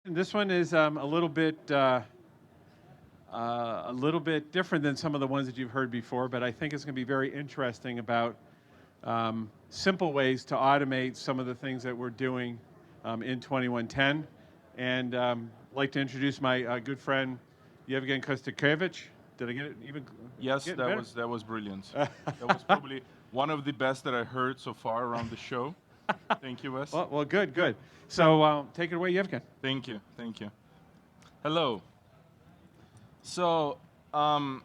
And this one is a little bit different than some of the ones that you've heard before, but I think it's going to be very interesting about simple ways to automate some of the things that we're doing in 2110. And I'd like to introduce my good friend Ievgen Kostiukevych. Did I get it even? Yes, Getting that better? was brilliant. That was probably one of the best that I heard so far around the show. Thank you, Wes. Well, good, good. So take it away, Ievgen. Thank you, thank you. Hello. So, um,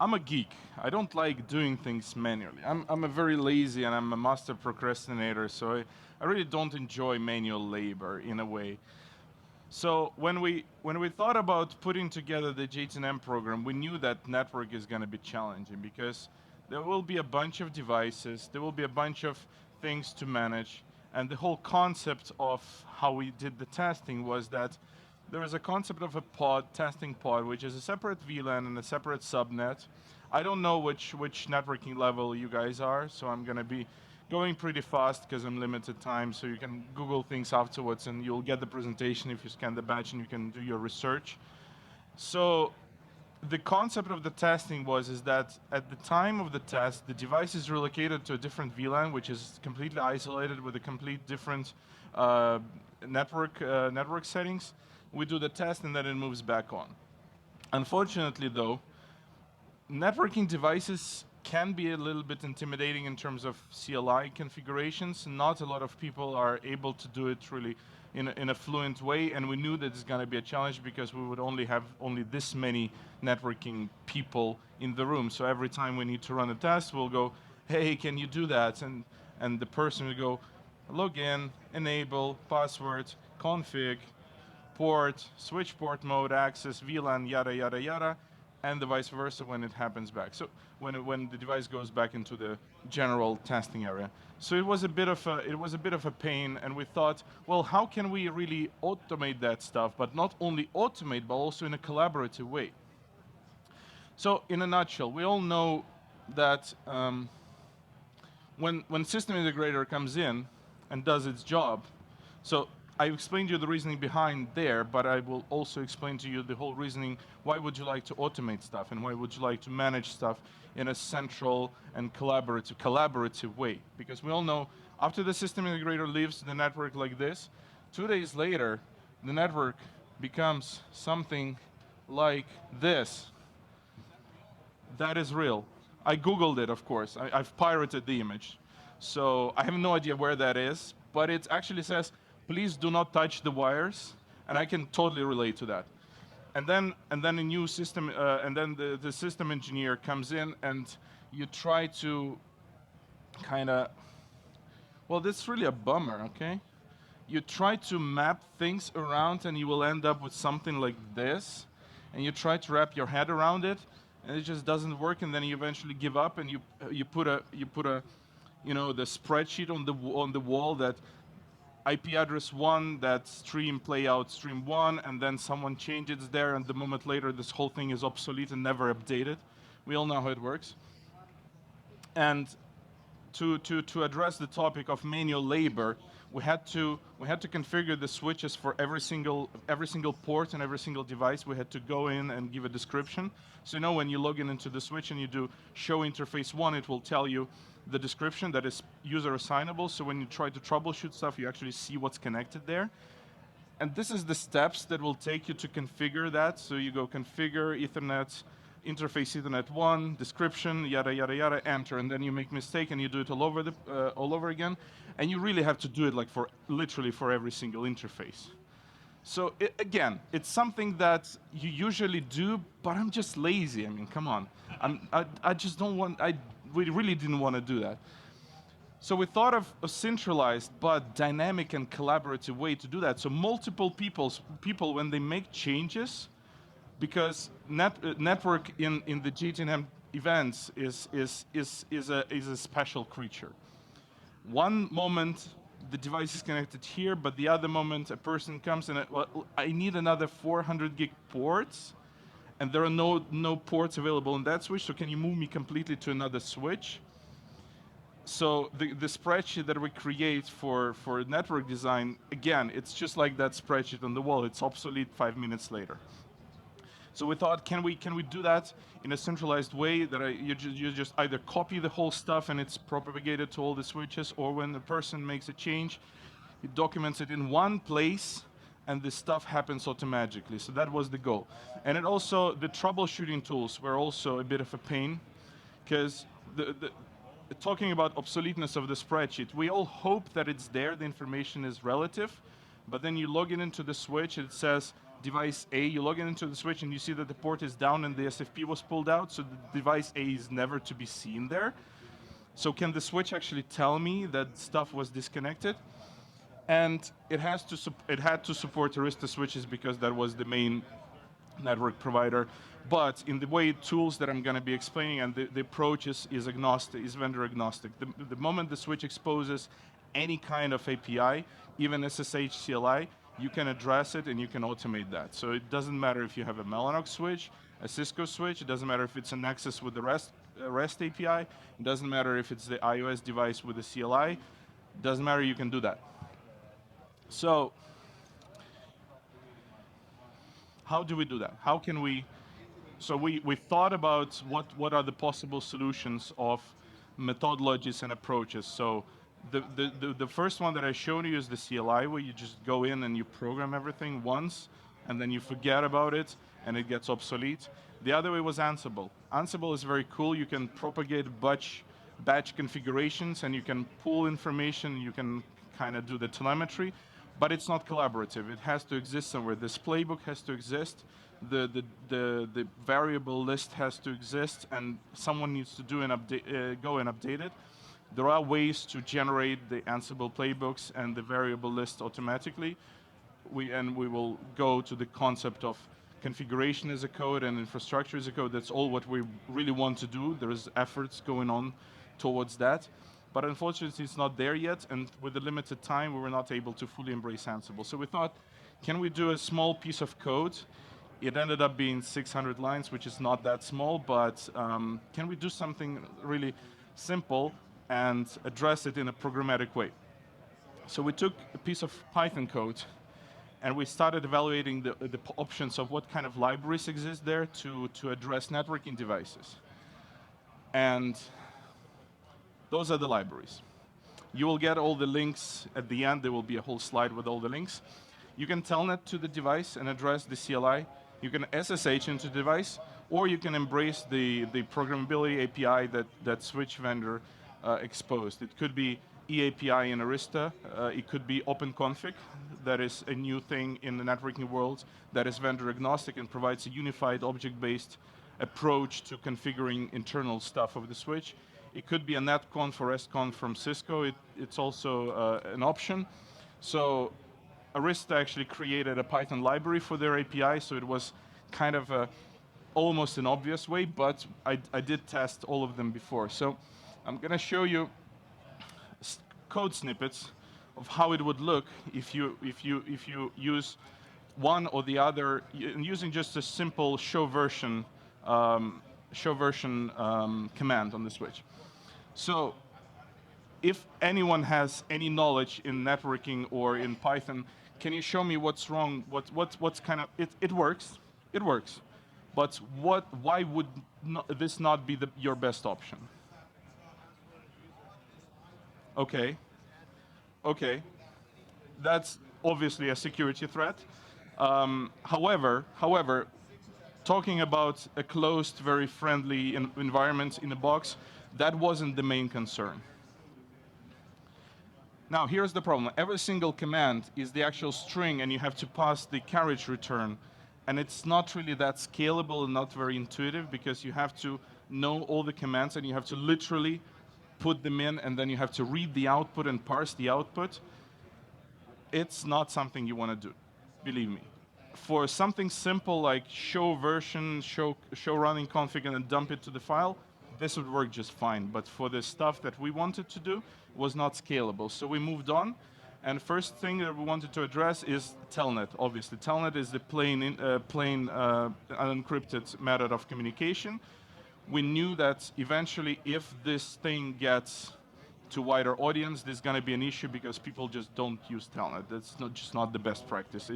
I'm a geek. I don't like doing things manually. I'm a very lazy and I'm a master procrastinator, so I really don't enjoy manual labor in a way. So when we thought about putting together the J10M program, we knew that network is going to be challenging because there will be a bunch of devices, there will be a bunch of things to manage, and the whole concept of how we did the testing was that there is a concept of a pod, testing pod, which is a separate VLAN and a separate subnet. I don't know which networking level you guys are, so I'm going to be going pretty fast because I'm limited time, so you can Google things afterwards and you'll get the presentation if you scan the badge and you can do your research. So the concept of the testing is that at the time of the test, the device is relocated to a different VLAN, which is completely isolated with a complete different uh, network settings. We do the test and then it moves back on. Unfortunately, though, networking devices can be a little bit intimidating in terms of CLI configurations. Not a lot of people are able to do it really in a fluent way, and we knew that it's going to be a challenge because we would only have this many networking people in the room. So every time we need to run a test, we'll go, hey, can you do that? And the person will go, log in, enable, password, config, port, switch port mode, access, VLAN, yada, yada, yada, and the vice versa when it happens back. So when the device goes back into the general testing area. So it was a bit of a pain, and we thought, well, how can we really automate that stuff, but not only automate, but also in a collaborative way. So in a nutshell, we all know that when system integrator comes in and does its job, so I explained to you the reasoning behind there, but I will also explain to you the whole reasoning, why would you like to automate stuff and why would you like to manage stuff in a central and collaborative way? Because we all know after the system integrator leaves the network like this, 2 days later, the network becomes something like this. That is real. I Googled it, of course. I've pirated the image. So I have no idea where that is, but it actually says, please do not touch the wires, and I can totally relate to that. And then a new system, and then the system engineer comes in, and you try to kind of, well, that's really a bummer, okay? You try to map things around, and you will end up with something like this, and you try to wrap your head around it, and it just doesn't work, and then you eventually give up, and you put a the spreadsheet on the wall that IP address 1, that stream playout stream 1, and then someone changes there, and the moment later this whole thing is obsolete and never updated. We all know how it works. And to address the topic of manual labor, we had to configure the switches for every single port and every single device. We had to go in and give a description. So when you log in into the switch and you do show interface 1, it will tell you the description that is user assignable. So when you try to troubleshoot stuff, you actually see what's connected there. And this is the steps that will take you to configure that. So you go configure Ethernet, interface Ethernet 1, description, yada, yada, yada, enter. And then you make mistake and you do it all over again. And you really have to do it like literally for every single interface. So again, it's something that you usually do, but I'm just lazy. I mean, come on. I just don't want, we really didn't want to do that. So we thought of a centralized but dynamic and collaborative way to do that. So multiple people when they make changes, because network in the J10M events is a special creature. One moment the device is connected here, but the other moment a person comes and well, I need another 400 gig ports, and there are no ports available in that switch. So can you move me completely to another switch? So the spreadsheet that we create for network design, again, it's just like that spreadsheet on the wall. It's obsolete 5 minutes later. So we thought, can we do that in a centralized way that you just either copy the whole stuff and it's propagated to all the switches, or when the person makes a change, it documents it in one place and this stuff happens automatically. So that was the goal. And it also, the troubleshooting tools were also a bit of a pain, because talking about obsoleteness of the spreadsheet, we all hope that it's there, the information is relative, but then you log in into the switch, it says device A, you log in into the switch and you see that the port is down and the SFP was pulled out, so the device A is never to be seen there. So can the switch actually tell me that stuff was disconnected? And it had to support Arista switches because that was the main network provider. But in the way tools that I'm going to be explaining, and the approach is agnostic, is vendor agnostic. The moment the switch exposes any kind of API, even SSH CLI, you can address it and you can automate that. So it doesn't matter if you have a Mellanox switch, a Cisco switch, it doesn't matter if it's a Nexus with the REST API, it doesn't matter if it's the iOS device with the CLI, it doesn't matter, you can do that. So how do we do that? How can we? So we thought about what are the possible solutions of methodologies and approaches. So the first one that I showed you is the CLI, where you just go in and you program everything once, and then you forget about it, and it gets obsolete. The other way was Ansible. Ansible is very cool. You can propagate batch configurations, and you can pull information. You can kind of do the telemetry, but it's not collaborative. It has to exist somewhere. This playbook has to exist. The variable list has to exist, and someone needs to do an update, go and update it. There are ways to generate the Ansible playbooks and the variable list automatically. We will go to the concept of configuration as a code and infrastructure as a code. That's all what we really want to do. There is efforts going on towards that. But unfortunately, it's not there yet, and with the limited time, we were not able to fully embrace Ansible. So we thought, can we do a small piece of code? It ended up being 600 lines, which is not that small, but can we do something really simple and address it in a programmatic way? So we took a piece of Python code, and we started evaluating the options of what kind of libraries exist there to address networking devices. And those are the libraries. You will get all the links at the end. There will be a whole slide with all the links. You can telnet to the device and address the CLI. You can SSH into the device, or you can embrace the programmability API that switch vendor exposed. It could be eAPI in Arista. It could be OpenConfig. That is a new thing in the networking world that is vendor agnostic and provides a unified object-based approach to configuring internal stuff of the switch. It could be a netconf or restconf from Cisco. It's also an option. So Arista actually created a Python library for their API, so it was kind of almost an obvious way, but I did test all of them before. So I'm going to show you code snippets of how it would look if you use one or the other, using just a simple show version command on the switch. So if anyone has any knowledge in networking or in Python, can you show me what's wrong? What's kind of it works, but why would this not be your best option? Okay, that's obviously a security threat. However, talking about a closed, very friendly environment in a box, that wasn't the main concern. Now, here's the problem. Every single command is the actual string, and you have to pass the carriage return. And it's not really that scalable and not very intuitive, because you have to know all the commands, and you have to literally put them in, and then you have to read the output and parse the output. It's not something you want to do, believe me. For something simple like show version, show running config, and then dump it to the file, this would work just fine. But for the stuff that we wanted to do, it was not scalable. So we moved on. And first thing that we wanted to address is telnet. Obviously, telnet is the plain unencrypted method of communication. We knew that eventually, if this thing gets to wider audience, there's going to be an issue because people just don't use Telnet. That's just not the best practice.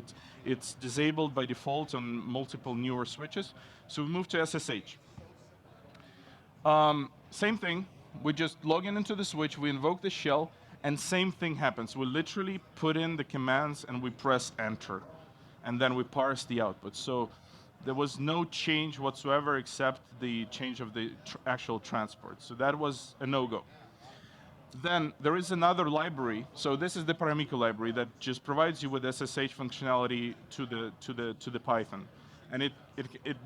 It's disabled by default on multiple newer switches. So we move to SSH. Same thing. We just log into the switch, we invoke the shell, and same thing happens. We literally put in the commands and we press enter. And then we parse the output. So there was no change whatsoever except the change of the actual transport. So that was a no-go. Then there is another library. So this is the Paramiko library that just provides you with SSH functionality to the Python. And it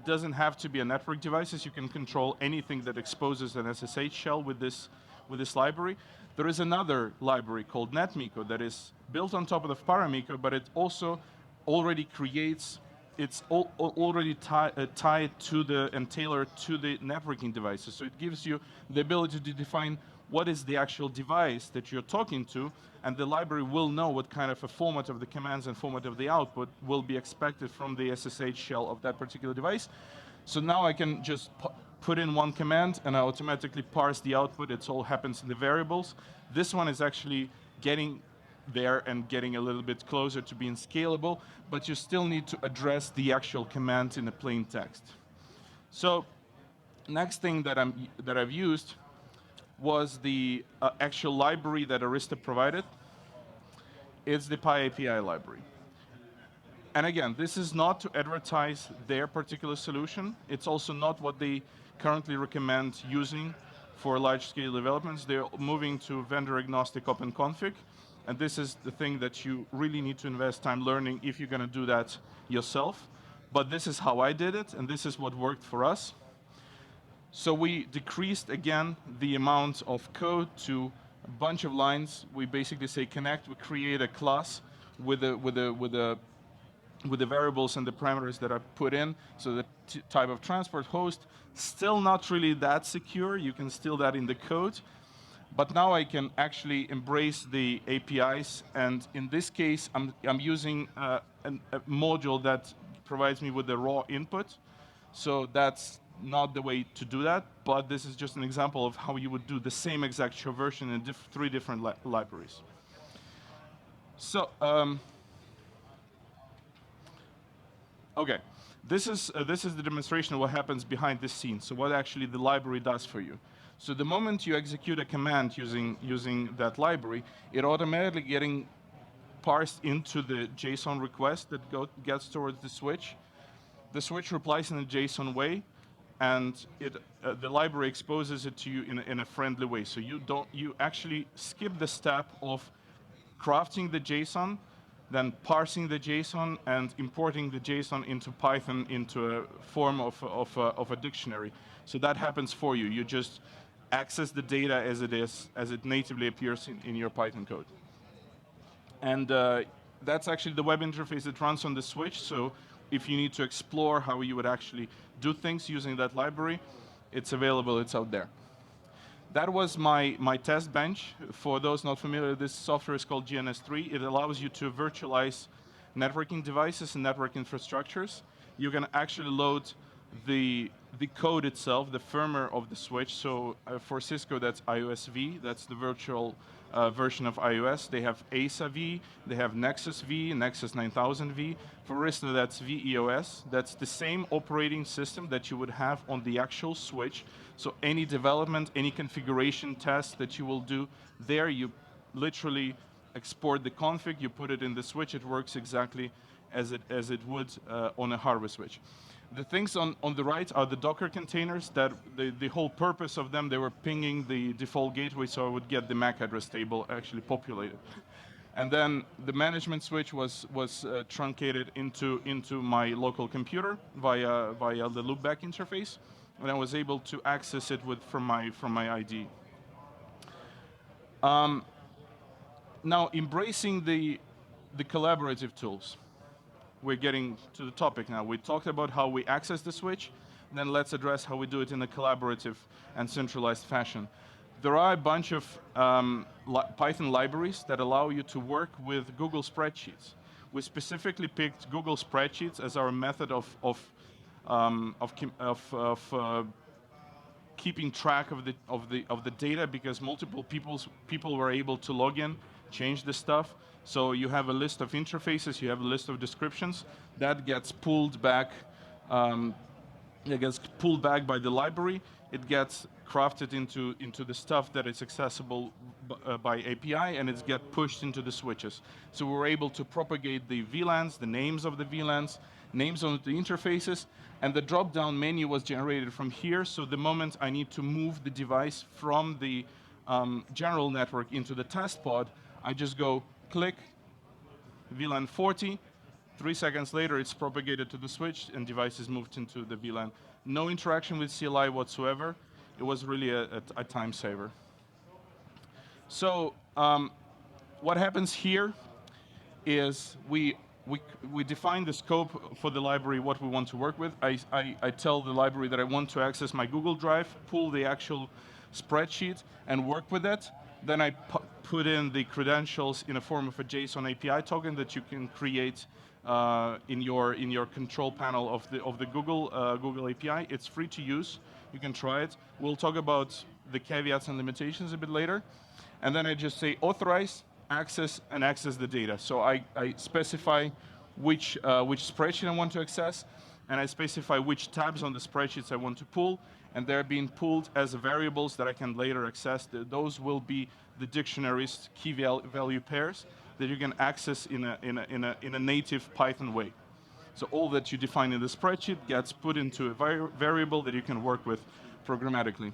doesn't have to be a network devices. You can control anything that exposes an SSH shell with this library. There is another library called NetMiko that is built on top of the Paramiko, but it also already creates, it's already tied to and tailored to the networking devices. So it gives you the ability to define what is the actual device that you're talking to, and the library will know what kind of a format of the commands and format of the output will be expected from the SSH shell of that particular device. So now I can just put in one command and I automatically parse the output. It all happens in the variables. This one is actually getting there and getting a little bit closer to being scalable, but you still need to address the actual command in a plain text. So next thing that I've used was the actual library that Arista provided. It's the eAPI library. And again, this is not to advertise their particular solution. It's also not what they currently recommend using for large-scale developments. They're moving to vendor-agnostic open config. And this is the thing that you really need to invest time learning if you're going to do that yourself. But this is how I did it, and this is what worked for us. So we decreased, again, the amount of code to a bunch of lines. We basically say connect. We create a class with the variables and the parameters that I put in. So the type of transport host, still not really that secure. You can steal that in the code. But now I can actually embrace the APIs. And in this case, I'm using a module that provides me with the raw input. So that's not the way to do that, but this is just an example of how you would do the same exact show version in three different libraries. So, okay, this is the demonstration of what happens behind the scenes. So what actually the library does for you. So the moment you execute a command using that library, it automatically getting parsed into the JSON request that gets towards the switch. The switch replies in a JSON way, and the library exposes it to you in a friendly way. So you actually skip the step of crafting the JSON, then parsing the JSON and importing the JSON into Python into a form of a dictionary. So that happens for you. You just access the data as it natively appears in your Python code. And that's actually the web interface that runs on the switch. So if you need to explore how you would actually do things using that library, it's available, it's out there. That was my test bench. For those not familiar, this software is called GNS3. It allows you to virtualize networking devices and network infrastructures. You can actually load the code itself, the firmware of the switch. So for Cisco, that's iOS V. That's the virtual version of iOS. They have ASA V, they have Nexus V, Nexus 9000 V. For Arista, that's VEOS. That's the same operating system that you would have on the actual switch. So any development, any configuration test that you will do there, you literally export the config, you put it in the switch, it works exactly as it would on a hardware switch. The things on the right are the Docker containers that the whole purpose of them, they were pinging the default gateway so I would get the MAC address table actually populated. And then the management switch was truncated into my local computer via the loopback interface, and I was able to access it from my ID. Now, embracing the collaborative tools. We're getting to the topic now. We talked about how we access the switch, then let's address how we do it in a collaborative and centralized fashion. There are a bunch of Python libraries that allow you to work with Google Spreadsheets. We specifically picked Google Spreadsheets as our method of keeping track of the data because multiple people were able to log in, change the stuff. So you have a list of interfaces, you have a list of descriptions that gets pulled back. It gets pulled back by the library. It gets crafted into the stuff that is accessible by API, and it's get pushed into the switches. So we're able to propagate the VLANs, the names of the VLANs, names on the interfaces, and the drop-down menu was generated from here. So the moment I need to move the device from the general network into the test pod, I just go click VLAN 40. 3 seconds later, it's propagated to the switch, and device is moved into the VLAN. No interaction with CLI whatsoever. It was really a time saver. So what happens here is we define the scope for the library, what we want to work with. I tell the library that I want to access my Google Drive, pull the actual spreadsheet, and work with it. Then I put in the credentials in a form of a JSON API token that you can create in your control panel of the Google API. It's free to use. You can try it. We'll talk about the caveats and limitations a bit later. And then I just say authorize, access, and access the data. So I specify which spreadsheet I want to access, and I specify which tabs on the spreadsheets I want to pull, and they're being pulled as variables that I can later access. Those will be the dictionaries, key value pairs that you can access in a native Python way. So all that you define in the spreadsheet gets put into a variable that you can work with programmatically.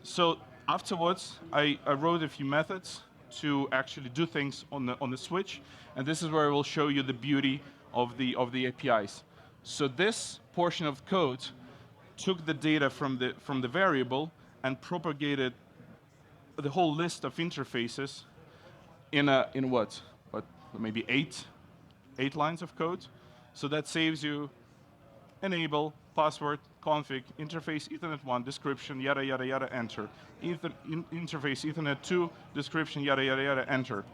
So afterwards, I wrote a few methods to actually do things on the switch, and this is where I will show you the beauty of the APIs. So this portion of code took the data from the variable and propagated the whole list of interfaces in what maybe eight lines of code. So that saves you enable, password, config, interface, Ethernet 1, description, yada, yada, yada, enter. Interface, Ethernet 2, description, yada, yada, yada, enter.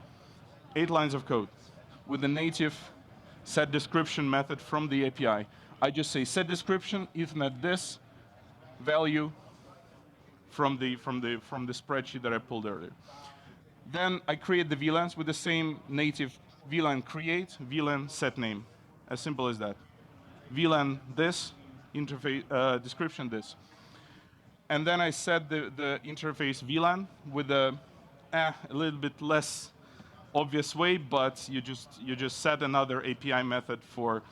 8 lines of code with the native set description method from the API. I just say set description, Ethernet this, value from the spreadsheet that I pulled earlier. Then I create the VLANs with the same native VLAN create, VLAN set name. As simple as that. VLAN this, interface description this. And then I set the interface VLAN with a little bit less obvious way, but you just set another API method for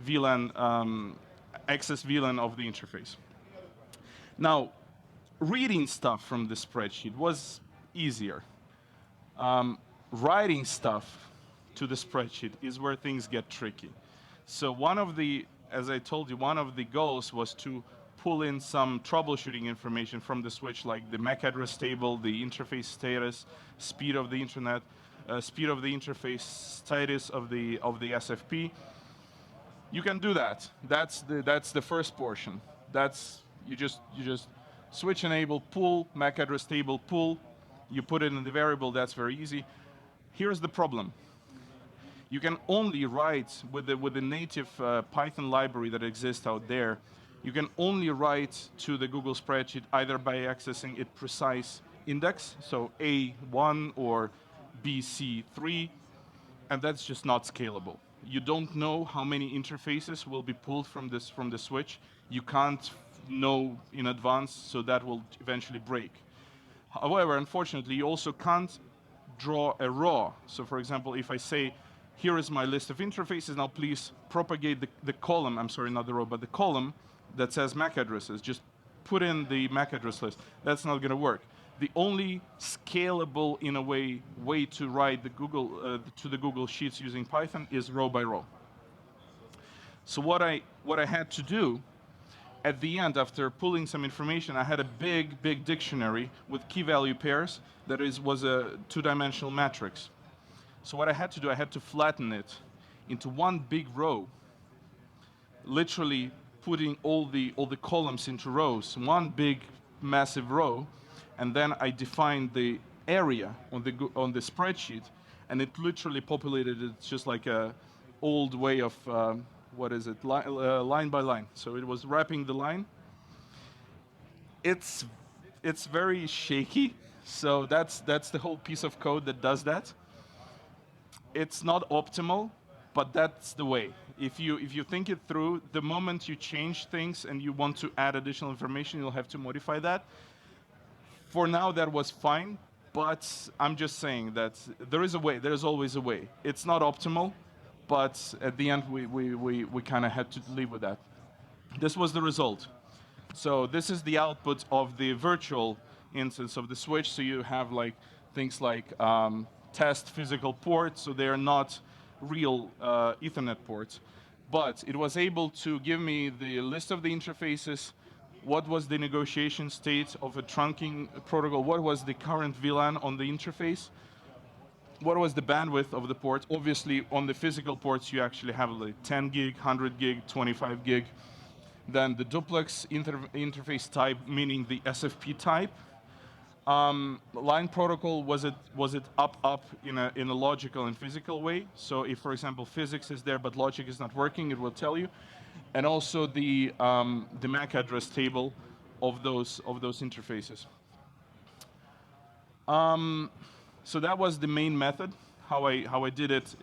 VLAN, access VLAN of the interface. Now, reading stuff from the spreadsheet was easier. Writing stuff to the spreadsheet is where things get tricky. So as I told you, one of the goals was to pull in some troubleshooting information from the switch, like the MAC address table, the interface status, speed of the internet, speed of the interface, status of the SFP. You can do that. That's the first portion. You just switch enable, pull, MAC address table, pull. You put it in the variable. That's very easy. Here's the problem. You can only write with the native Python library that exists out there. You can only write to the Google spreadsheet either by accessing its precise index, so A1 or BC3, and that's just not scalable. You don't know how many interfaces will be pulled from the switch. You can't know in advance, so that will eventually break. However, unfortunately, you also can't draw a raw. So for example, if I say, here is my list of interfaces, now please propagate the column, I'm sorry, not the row, but the column that says MAC addresses, just put in the MAC address list. That's not gonna work. The only scalable, in a way to write to the Google Sheets using Python is row by row. So what I had to do, at the end, after pulling some information, I had a big dictionary with key value pairs that was a 2-dimensional matrix. So what I had to do, I had to flatten it into one big row, literally putting all the columns into rows, one big massive row, and then I defined the area on the spreadsheet, and it literally populated it just like a old way of line by line. So it was wrapping the line, It's it's very shaky. So that's the whole piece of code that does that. It's not optimal, but that's the way. If you think it through, the moment you change things and you want to add additional information, you'll have to modify that. For now, that was fine, but I'm just saying that there is a way. There is always a way. It's not optimal, but at the end, we kind of had to live with that. This was the result. So this is the output of the virtual instance of the switch. So you have like things like test physical ports, so they are not real Ethernet ports. But it was able to give me the list of the interfaces, what was the negotiation state of a trunking protocol, what was the current VLAN on the interface, what was the bandwidth of the port. Obviously, on the physical ports, you actually have like 10 gig, 100 gig, 25 gig. Then the duplex interface type, meaning the SFP type. Line protocol, was it up in a logical and physical way? So if, for example, physics is there but logic is not working, it will tell you. And also the MAC address table of those interfaces. So that was the main method, how I did it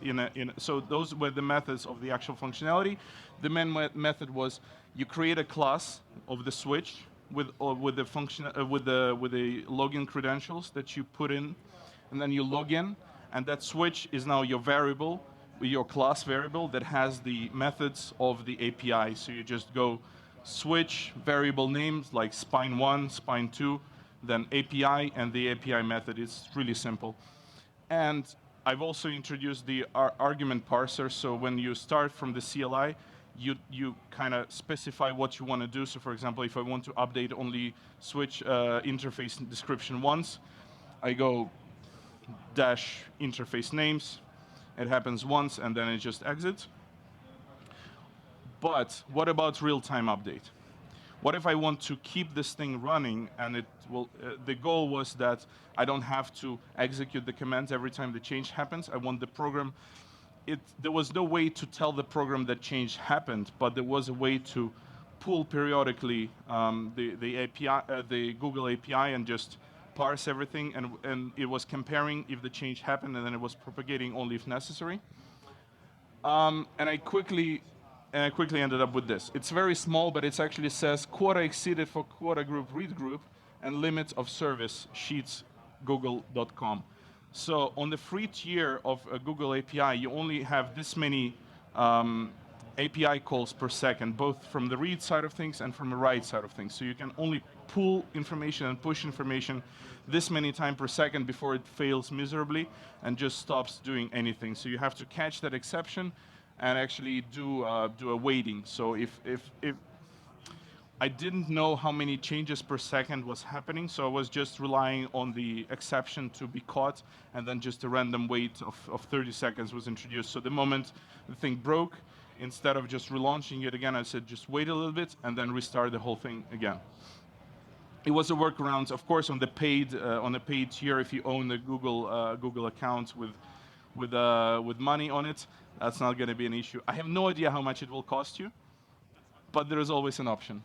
so those were the methods of the actual functionality. The main method was you create a class of the switch with the function with the login credentials that you put in, and then you log in, and that switch is now your variable, your class variable that has the methods of the API. So you just go switch variable names like spine1, spine2, then API, and the API method is really simple. And I've also introduced the argument parser. So when you start from the CLI, you kind of specify what you want to do. So for example, if I want to update only switch interface description once, I go dash interface names. It happens once, and then it just exits. But what about real-time update? What if I want to keep this thing running, and it will? The goal was that I don't have to execute the commands every time the change happens. I want the program. There was no way to tell the program that change happened, but there was a way to pull periodically the API, the Google API, and just parse everything, and it was comparing if the change happened, and then it was propagating only if necessary. And I quickly ended up with this. It's very small, but it actually says quota exceeded for quota group read group and limit of service sheets google.com. So on the free tier of a Google API, you only have this many API calls per second, both from the read side of things and from the write side of things. So you can only pull information and push information this many times per second before it fails miserably and just stops doing anything. So you have to catch that exception and actually do a waiting. So if I didn't know how many changes per second was happening, so I was just relying on the exception to be caught, and then just a random wait of 30 seconds was introduced. So the moment the thing broke, instead of just relaunching it again, I said just wait a little bit and then restart the whole thing again. It was a workaround, of course, on the paid tier. If you own the Google account with money on it, that's not going to be an issue. I have no idea how much it will cost you, but there is always an option.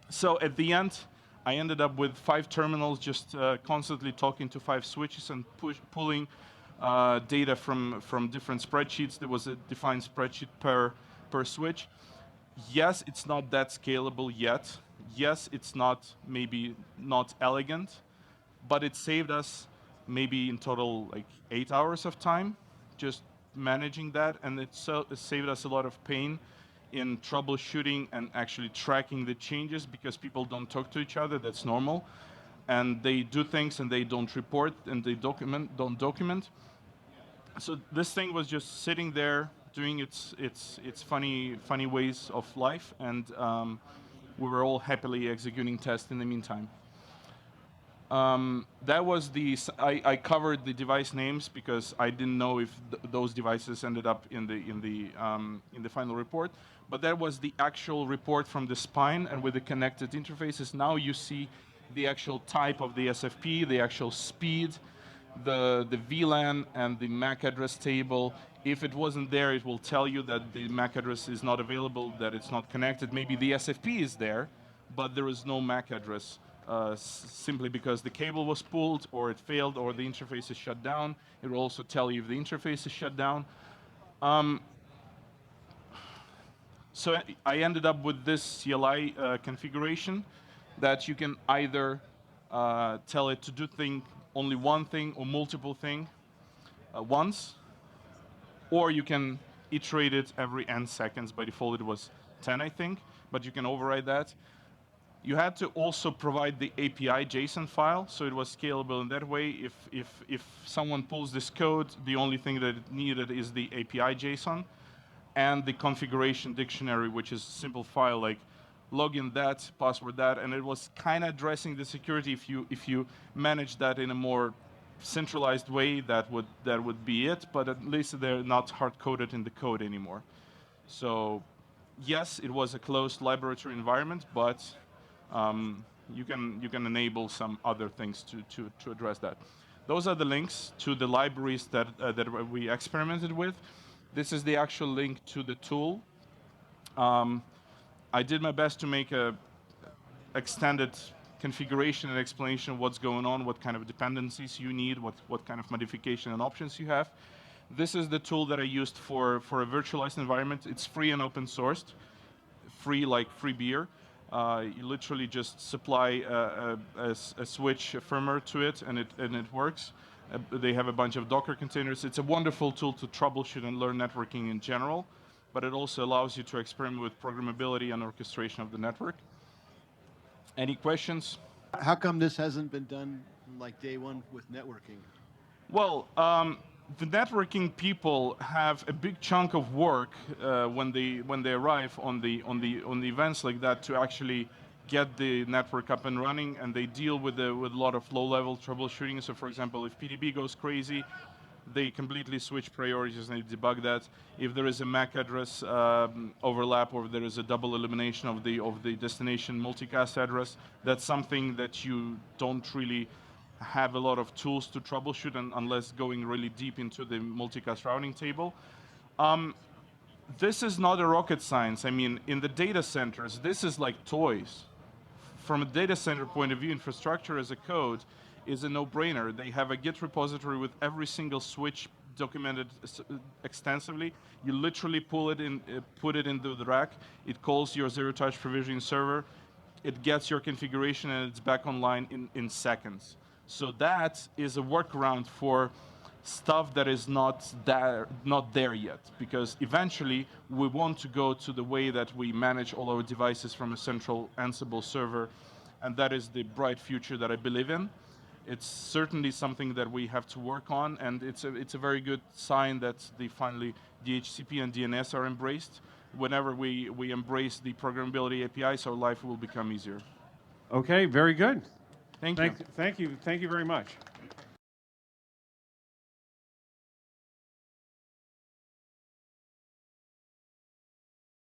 So at the end, I ended up with 5 terminals, just constantly talking to 5 switches and pulling data from different spreadsheets. There was a defined spreadsheet per switch. Yes, it's not that scalable yet. Yes, it's maybe not elegant, but it saved us maybe in total like 8 hours of time just managing that, and it saved us a lot of pain in troubleshooting and actually tracking the changes, because people don't talk to each other. That's normal, and they do things and they don't report and they don't document. So this thing was just sitting there doing its funny ways of life, and we were all happily executing tests in the meantime. That was I covered the device names because I didn't know if those devices ended up in the final report. But that was the actual report from the spine, and with the connected interfaces. Now you see the actual type of the SFP, the actual speed, the VLAN, and the MAC address table. If it wasn't there, it will tell you that the MAC address is not available, that it's not connected. Maybe the SFP is there, but there is no MAC address simply because the cable was pulled, or it failed, or the interface is shut down. It will also tell you if the interface is shut down. So I ended up with this CLI configuration that you can either tell it to do only one thing or multiple things once, or you can iterate it every n seconds. By default, it was 10, I think, but you can override that. You had to also provide the API JSON file, so it was scalable in that way. If someone pulls this code, the only thing that it needed is the API JSON and the configuration dictionary, which is a simple file like login that, password that, and it was kind of addressing the security. If you manage that in a more centralized way, that would be it. But at least they're not hard coded in the code anymore. So yes, it was a closed laboratory environment, but you can enable some other things to address that. Those are the links to the libraries that we experimented with. This is the actual link to the tool. I did my best to make a extended configuration and explanation of what's going on, what kind of dependencies you need, what kind of modification and options you have. This is the tool that I used for a virtualized environment. It's free and open sourced, free like free beer. You literally just supply a switch, a firmware to it, and it works. They have a bunch of Docker containers. It's a wonderful tool to troubleshoot and learn networking in general, but it also allows you to experiment with programmability and orchestration of the network. Any questions? How come this hasn't been done like day one with networking? Well, the networking people have a big chunk of work when they arrive on the events like that to actually get the network up and running, and they deal with a lot of low-level troubleshooting. So, for example, if PDB goes crazy, they completely switch priorities and they debug that. If there is a MAC address overlap, or there is a double elimination of the destination multicast address, that's something that you don't really have a lot of tools to troubleshoot unless going really deep into the multicast routing table. This is not a rocket science. I mean, in the data centers, this is like toys. From a data center point of view, infrastructure as a code is a no-brainer. They have a Git repository with every single switch documented extensively. You literally pull it in, put it into the rack. It calls your zero-touch provisioning server. It gets your configuration, and it's back online in seconds. So that is a workaround for stuff that is not there yet, because eventually we want to go to the way that we manage all our devices from a central Ansible server, and that is the bright future that I believe in. It's certainly something that we have to work on, and it's a very good sign that finally DHCP and DNS are embraced. Whenever we embrace the programmability APIs, our life will become easier. Okay, very good. Thank you. Thank you very much.